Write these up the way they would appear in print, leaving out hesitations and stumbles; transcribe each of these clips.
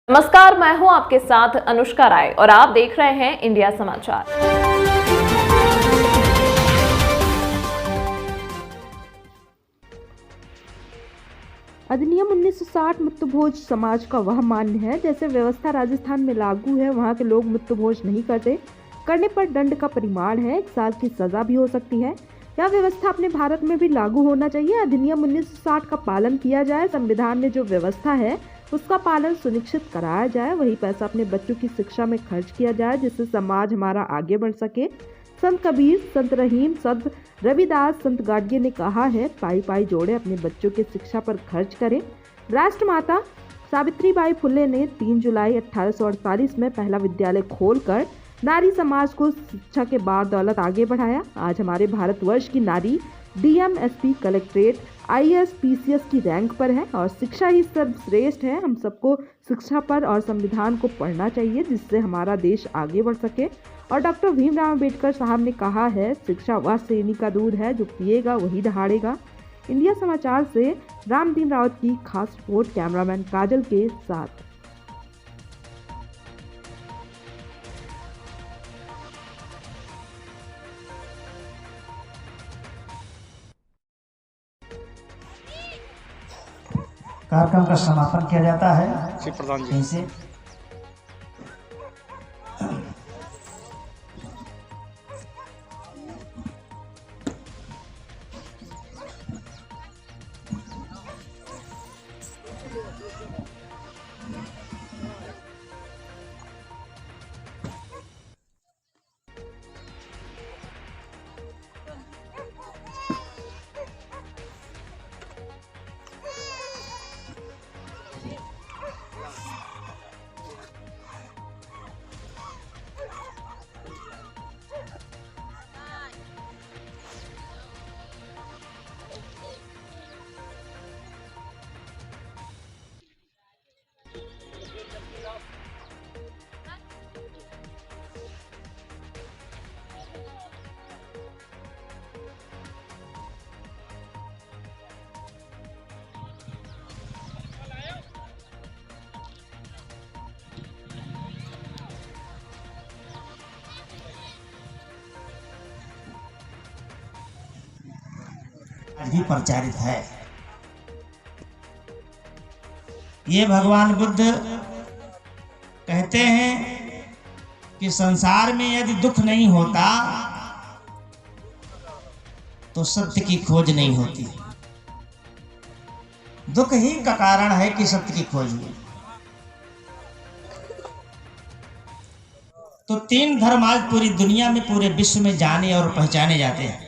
नमस्कार, मैं हूं आपके साथ अनुष्का राय और आप देख रहे हैं इंडिया समाचार। अधिनियम 1960 मृत्युभोज समाज का वह मान्य है जैसे व्यवस्था राजस्थान में लागू है, वहां के लोग मृत्युभोज नहीं करते। करने पर दंड का परिमाण है, 1 साल की सजा भी हो सकती है। यह व्यवस्था अपने भारत में भी लागू होना चाहिए। अधिनियम 1960 का पालन किया जाए, संविधान में जो व्यवस्था है उसका पालन सुनिश्चित कराया जाए, वही पैसा अपने बच्चों की शिक्षा में खर्च किया जाए जिससे समाज हमारा आगे बढ़ सके। संत कबीर, संत रहीम, संत रविदास, संत गाडगे ने कहा है, पाई पाई जोड़े अपने बच्चों की शिक्षा पर खर्च करें। राष्ट्रमाता सावित्रीबाई फुले ने 3 जुलाई 1848 में पहला विद्यालय खोलकर नारी समाज को शिक्षा के बाद दौलत आगे बढ़ाया। आज हमारे भारतवर्ष की नारी DM, SP, collectorate, IAS, PCS की रैंक पर है और शिक्षा ही सर्वश्रेष्ठ है। हम सबको शिक्षा पर और संविधान को पढ़ना चाहिए जिससे हमारा देश आगे बढ़ सके। और डॉक्टर भीमराव अंबेडकर साहब ने कहा है, शिक्षा वह सेनी का दूध है जो पिएगा वही दहाड़ेगा। इंडिया समाचार से रामदीन रावत की खास रिपोर्ट कैमरामैन काजल के साथ। कार्यक्रम का समापन किया जाता है। श्री प्रधान जी से भी प्रचारित है। ये भगवान बुद्ध कहते हैं कि संसार में यदि दुख नहीं होता तो सत्य की खोज नहीं होती। दुख ही का कारण है कि सत्य की खोज हुई। तो 3 धर्म आज पूरी दुनिया में, पूरे विश्व में जाने और पहचाने जाते हैं।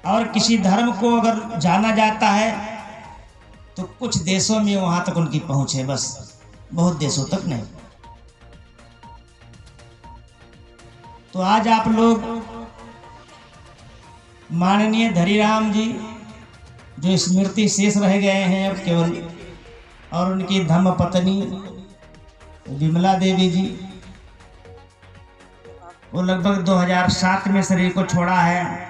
और किसी धर्म को अगर जाना जाता है तो कुछ देशों में वहां तक उनकी पहुंच है, बस, बहुत देशों तक नहीं। तो आज आप लोग माननीय धरीराम जी जो स्मृति शेष रह गए हैं अब केवल, और उनकी धर्म पत्नी विमला देवी जी, वो लगभग 2007 में शरीर को छोड़ा है।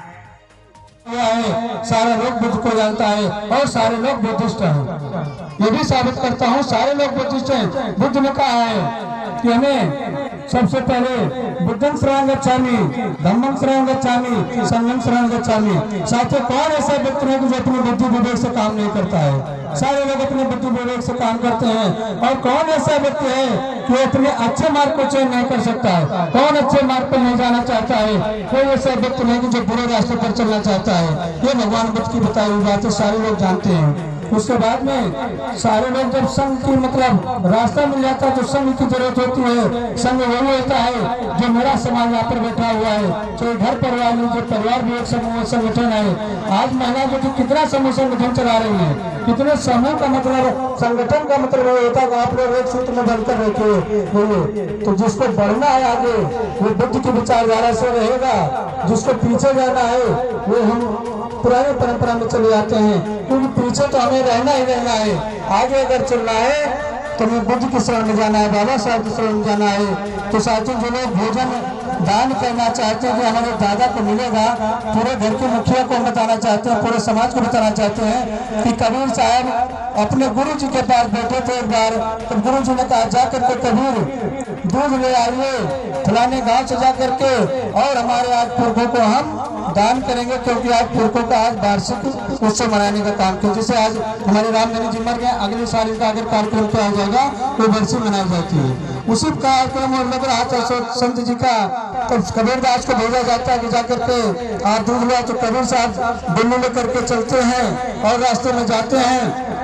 सारे लोग बुद्ध को जानता है और सारे लोग बुद्धिस्ट हैं। ये भी साबित करता हूँ, सारे लोग बुद्धिस्ट हैं। बुद्ध ने कहा है कि हमें सबसे पहले बुद्धं शरणं गच्छामि, धम्मं शरणं गच्छामि, संघं शरणं गच्छामि। साथियों, कौन ऐसा व्यक्ति है जो अपनी बुद्धि विवेक से काम नहीं करता है? सारे लोग अपने बुद्धि विवेक से काम करते हैं। और कौन ऐसा व्यक्ति है कि अपने अच्छे मार्ग को चयन नहीं कर सकता है? कौन अच्छे मार्ग पर नहीं जाना चाहता है? कोई ऐसा व्यक्ति नहीं कि जो बुरे रास्ते पर चलना चाहता है। ये भगवान बुद्ध की बताई हुई बातें सारे लोग जानते हैं। उसके बाद में सारे लोग जब संघ की मतलब रास्ता मिल जाता है तो संघ की जरूरत होती है। संघ वही होता है जो मेरा समाज यहाँ पर बैठा हुआ है, चाहे घर परिवार में, जो परिवार भी एक समूह संगठन है। आज महिला जो कि कितना समूह संगठन चला रही है, कितने समूह का मतलब संगठन का मतलब होता है आप लोग एक सूत्र में बनकर रहते। तो जिसको बढ़ना है आगे वो बुद्ध की विचारधारा से रहेगा, जिसको पीछे जाना है वो हम पुरानी परंपरा में चले जाते हैं, क्योंकि पीछे तो हमें रहना ही रहना है। आगे अगर चलना है तो हमें बुद्ध की शरण में जाना है, बाबा साहब की शरण में जाना है। तो साथियों, जो लोग भोजन दान करना चाहते हैं कि हमारे दादा को मिलेगा। पूरे घर के मुखिया को बताना चाहते हैं, पूरे समाज को बताना चाहते हैं कि कबीर साहब अपने गुरु जी के पास बैठे थे एक बार, तो गुरु जी ने कहा जा करके कबीर दूध ले आइए फलाने गांव से जा करके, और हमारे आज पुरखों को हम दान करेंगे, क्योंकि आज पुरखों का आज वार्षिक उत्सव मनाने का काम किया। जैसे आज हमारे रामधनी जी मर गए, अगले साल इनका अगर कार्यक्रम किया जाएगा तो बरसी मनाई जाती है। उसी कार्यक्रम में लग रहा था संत जी का, तो कबीरदास को भेजा जाता है कि जाकर के आप दूध लो। तो कबीर साहब दिल्ली में करके चलते हैं और रास्ते में जाते हैं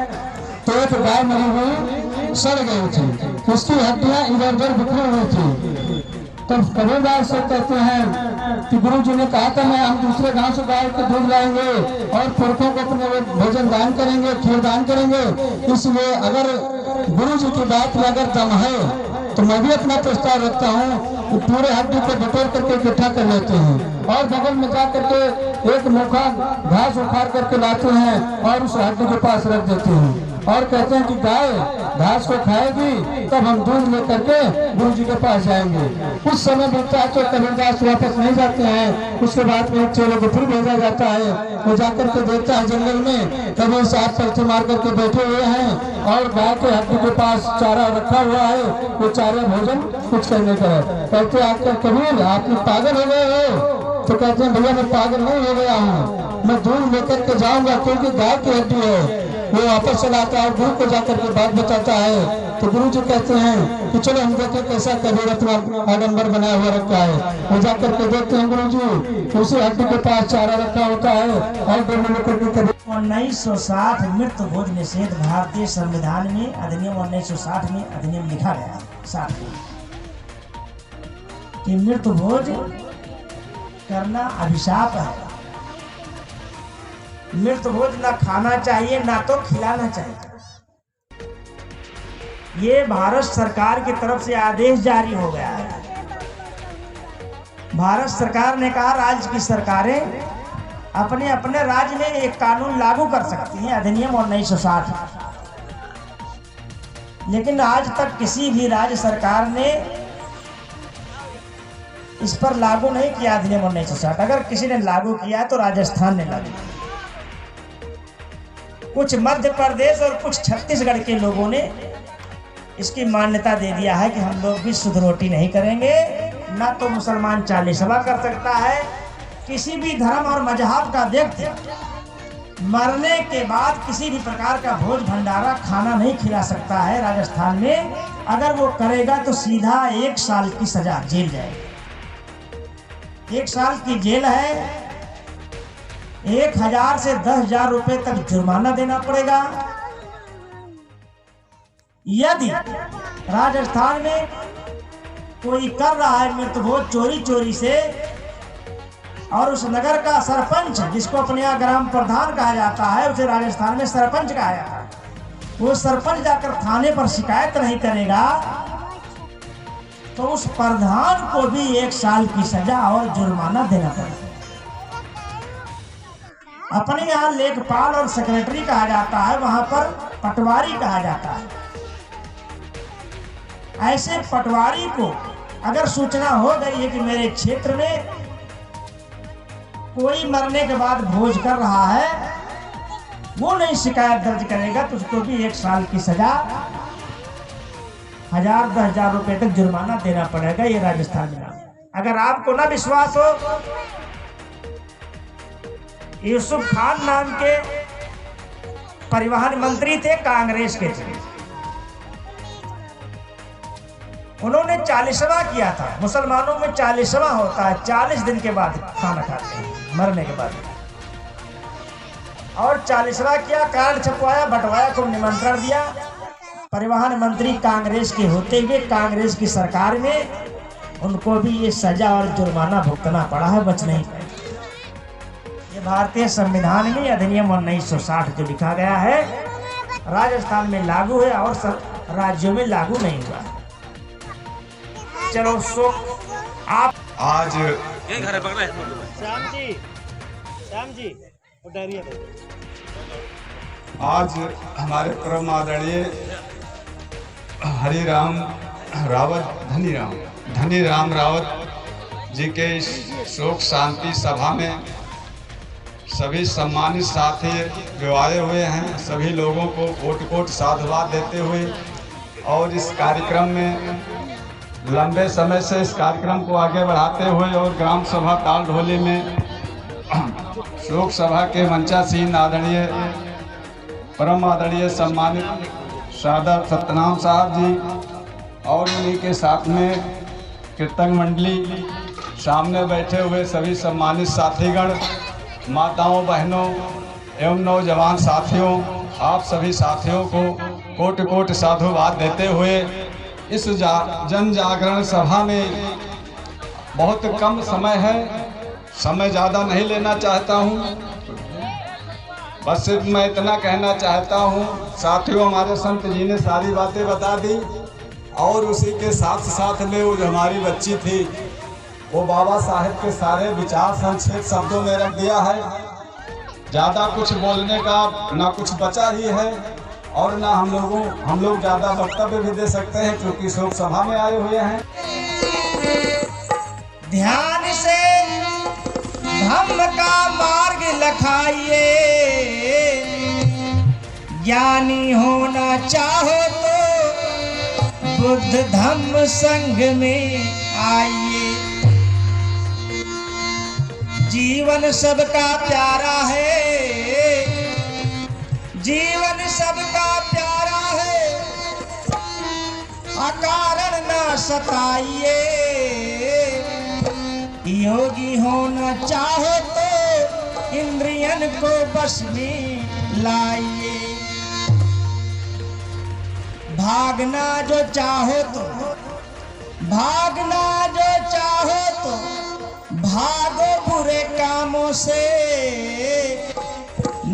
तो एक गाय मरी हुई सड़ गई थी, उसकी हड्डियां इधर उधर बिखरी हुई थी। तो कबीरदास से कहते हैं कि गुरु जी ने कहा था मैं हम दूसरे गांव से गाय के दूध लाएंगे और पुरखों को अपने भोजन दान करेंगे, खीर दान करेंगे। इसलिए अगर गुरु जी की बात में अगर दम है तो मैं भी अपना प्रस्ताव रखता हूँ, पूरे हड्डी को बटोर करके इकट्ठा कर लेते हैं और बगल में जा करके एक मुखा घास उखाड़ करके लाते हैं और उस हड्डी के पास रख देते हैं और कहते हैं कि गाय घास को खाएगी तब हम दूध लेकर के गुरु जी के पास जाएंगे। कुछ समय बीतता है तो कबीरदास वापस नहीं जाते हैं। उसके बाद में एक चेले को फिर भेजा जाता है, वो जाकर के देखता है जंगल में कबीर साहब पलथी मार करके बैठे हुए हैं और गाय के हड्डी के पास चारा रखा हुआ है, वो चारे भोजन कुछ करने का है। कहते आकर कबीर आप पागल हो गए हो? तो कहते हैं भैया मैं पागल नहीं हो गया हूँ, मैं दूध लेकर के जाऊंगा, क्योंकि गाय की हड्डी है। वो वापस चला आता है और गुरु को जाकर के बात बताता है। तो गुरु जी कहते हैं कि चलो हम देखें कैसा कबीर अपना आडम्बर बनाया हुआ रखा है। वो जाकर के देखते हैं गुरु जी उसी हड्डी के पास चारा रखा होता है और दोनों लेकर के कबीर 1960 मृत्यु भोज निषेध भारतीय संविधान में अधिनियम 1960 में अधिनियम लिखा गया 60 में कि मृत्यु भोज करना अभिशाप है। मृत्यु भोज ना खाना चाहिए ना तो खिलाना चाहिए। ये भारत सरकार की तरफ से आदेश जारी हो गया है। भारत सरकार ने कहा राज्य की सरकारें अपने अपने राज्य में एक कानून लागू कर सकती हैं, अधिनियम 1960। लेकिन आज तक किसी भी राज्य सरकार ने इस पर लागू नहीं किया अधिनियम 1960। अगर किसी ने लागू किया है तो राजस्थान ने लागू किया। कुछ मध्य प्रदेश और कुछ छत्तीसगढ़ के लोगों ने इसकी मान्यता दे दिया है कि हम लोग भी शुद्ध रोटी नहीं करेंगे, ना तो मुसलमान चालीसवा कर सकता है। किसी भी धर्म और मजहब का व्यक्ति मरने के बाद किसी भी प्रकार का भोज भंडारा खाना नहीं खिला सकता है राजस्थान में। अगर वो करेगा तो सीधा 1 साल की सजा, जेल जाएगा। 1 साल की जेल है, 1000 से 10,000 रुपए तक जुर्माना देना पड़ेगा। यदि राजस्थान में कोई कर रहा है मृत्यु भोज चोरी से और उस नगर का सरपंच, जिसको अपने यहाँ ग्राम प्रधान कहा जाता है, उसे राजस्थान में सरपंच कहा जाता है, वो सरपंच जाकर थाने पर शिकायत नहीं करेगा तो उस प्रधान को भी 1 साल की सजा और जुर्माना देना पड़ेगा। अपने यहाँ लेखपाल और सेक्रेटरी कहा जाता है, वहां पर पटवारी कहा जाता है। ऐसे पटवारी को अगर सूचना हो गई है कि मेरे क्षेत्र में कोई मरने के बाद भोज कर रहा है, वो नहीं शिकायत दर्ज करेगा तो उसको भी 1 साल की सजा, 1000-10,000 रुपए तक जुर्माना देना पड़ेगा। ये राजस्थान में। अगर आपको ना विश्वास हो, यूसुफ खान नाम के परिवहन मंत्री थे, कांग्रेस के थे। उन्होंने 40वां किया था। मुसलमानों में 40वां होता है, 40 दिन के बाद खाना खाते हैं मरने के बाद। और 40वां किया, कार्ड छपवाया, बंटवाया को निमंत्रण दिया। परिवहन मंत्री कांग्रेस के होते हुए कांग्रेस की सरकार में उनको भी ये सजा और जुर्माना भुगतना पड़ा है, बच नहीं पाए। ये भारतीय संविधान में अधिनियम 1960 जो लिखा गया है राजस्थान में लागू है और सब राज्यों में लागू नहीं हुआ। चलो सो आप आज ये घर है पकड़ रहे श्याम जी आज हमारे परम आदरणीय हरिराम रावत धनीराम रावत जी के इस शोक शांति सभा में सभी सम्मानित साथी जो आए हुए हैं, सभी लोगों को कोटि कोटि साधुवाद देते हुए और इस कार्यक्रम में लंबे समय से इस कार्यक्रम को आगे बढ़ाते हुए और ग्राम सभा तालढोली में शोक सभा के मंचासीन आदरणीय परम आदरणीय सम्मानित सादर सत्यनाम साहब जी और उन्हीं के साथ में कीर्तन मंडली, सामने बैठे हुए सभी सम्मानित साथीगण, माताओं बहनों एवं नौजवान साथियों, आप सभी साथियों को कोटि कोटि साधुवाद देते हुए इस जन जागरण सभा में बहुत कम समय है, समय ज़्यादा नहीं लेना चाहता हूँ। बस सिर्फ मैं इतना कहना चाहता हूँ, साथियों हमारे संत जी ने सारी बातें बता दी और उसी के साथ साथ में वो जो हमारी बच्ची थी वो बाबा साहेब के सारे विचार संक्षेप शब्दों में रख दिया है। ज़्यादा कुछ बोलने का ना कुछ बचा ही है और ना हम लोग ज़्यादा वक्तव्य भी दे सकते हैं क्योंकि शोक सभा में आए हुए हैं। ध्यान से धम्म का मार्ग लखाइए, ज्ञानी होना चाहो तो बुद्ध धम्म संग में आइए। जीवन सबका प्यारा है, जीवन सबका प्यारा है, अकारण ना सताइए। योगी होना चाहो तो इंद्रियन को बस में लाइए। भागना जो चाहो तो, भागना जो चाहो तो भागो बुरे कामों से।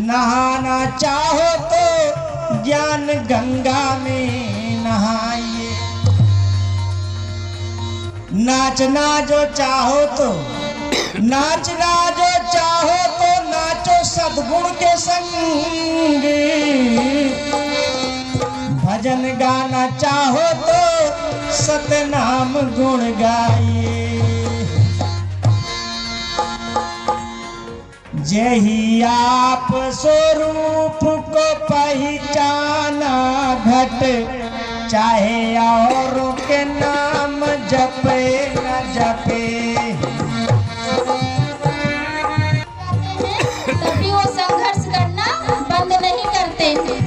नहाना चाहो तो ज्ञान गंगा में नहाइए। नाचना जो चाहो तो, नाचना जो चाहो तो नाचो सद्गुण के संग। भजन गाना चाहो तो सतनाम गुण गाइए। जही आप स्वरूप को पहचाना घट, चाहे औरों के नाम जपे न जपे। तभी वो संघर्ष करना बंद नहीं करते हैं।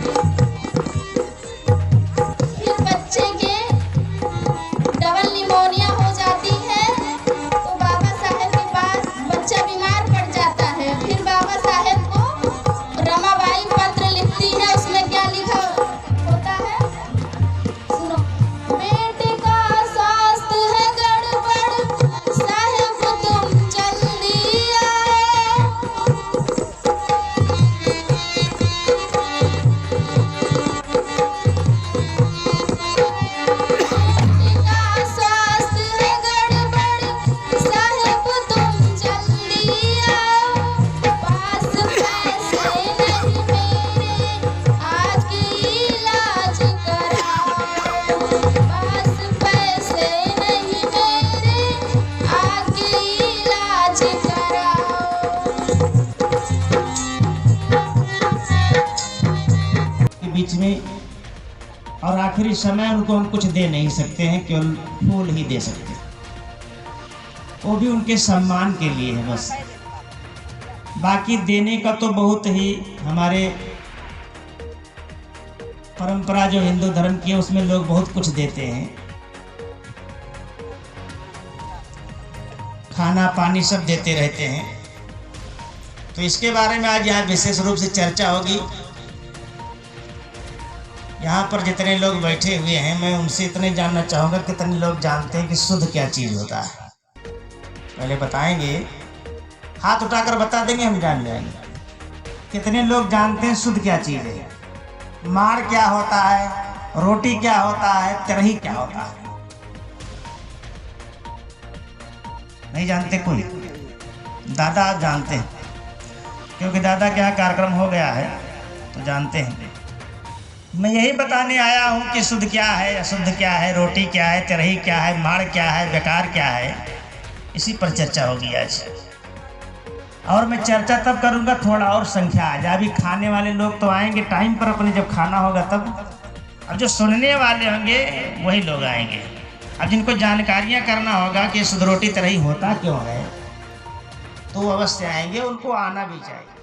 फिर बच्चे के डबल निमोनिया हो जाती है तो बाबा साहेब के पास बच्चा बीमार पड़ जाता है। फिर बाबा साहेब को रमाबाई पत्र लिखती है, उसमें क्या लिखा होता है सुनो। बेटे का स्वास्थ्य है गड़बड़, साहेब तुम जल्दी आओ। बेटे का स्वास्थ्य है गड़बड़, साहेब तुम जल्दी आओ। पास पैसे नहीं मेरे, आज की इलाज कराओ। पास पैसे नहीं मेरे, आज की इलाज कराओ। के बीच में और आखिरी समय उनको हम कुछ दे नहीं सकते हैं, केवल फूल ही दे सकते हैं। वो भी उनके सम्मान के लिए है बस। बाकी देने का तो बहुत ही हमारे परंपरा जो हिंदू धर्म की है उसमें लोग बहुत कुछ देते हैं, खाना पानी सब देते रहते हैं। तो इसके बारे में आज यहाँ विशेष रूप से चर्चा होगी। यहाँ पर जितने लोग बैठे हुए हैं मैं उनसे इतने जानना चाहूँगा कितने लोग जानते हैं कि शुद्ध क्या चीज़ होता है। पहले बताएंगे, हाथ उठाकर बता देंगे, हम जान जाएंगे। कितने लोग जानते हैं शुद्ध क्या चीज़ है? मार क्या होता है, रोटी क्या होता है, तिरही क्या होता है? नहीं जानते कोई? दादा आप जानते हैं क्योंकि दादा के यहाँ कार्यक्रम हो गया है तो जानते हैं। मैं यही बताने आया हूँ कि शुद्ध क्या है, अशुद्ध क्या है, रोटी क्या है, तिरही क्या है, माड़ क्या है, बेकार क्या है। इसी पर चर्चा होगी आज। और मैं चर्चा तब करूंगा थोड़ा और संख्या आ जाए। अभी खाने वाले लोग तो आएंगे टाइम पर, अपने जब खाना होगा तब। अब जो सुनने वाले होंगे वही लोग आएंगे। अब जिनको जानकारियां करना होगा कि शुद्ध रोटी तरह ही होता क्यों है, तो अवश्य आएंगे, उनको आना भी चाहिए।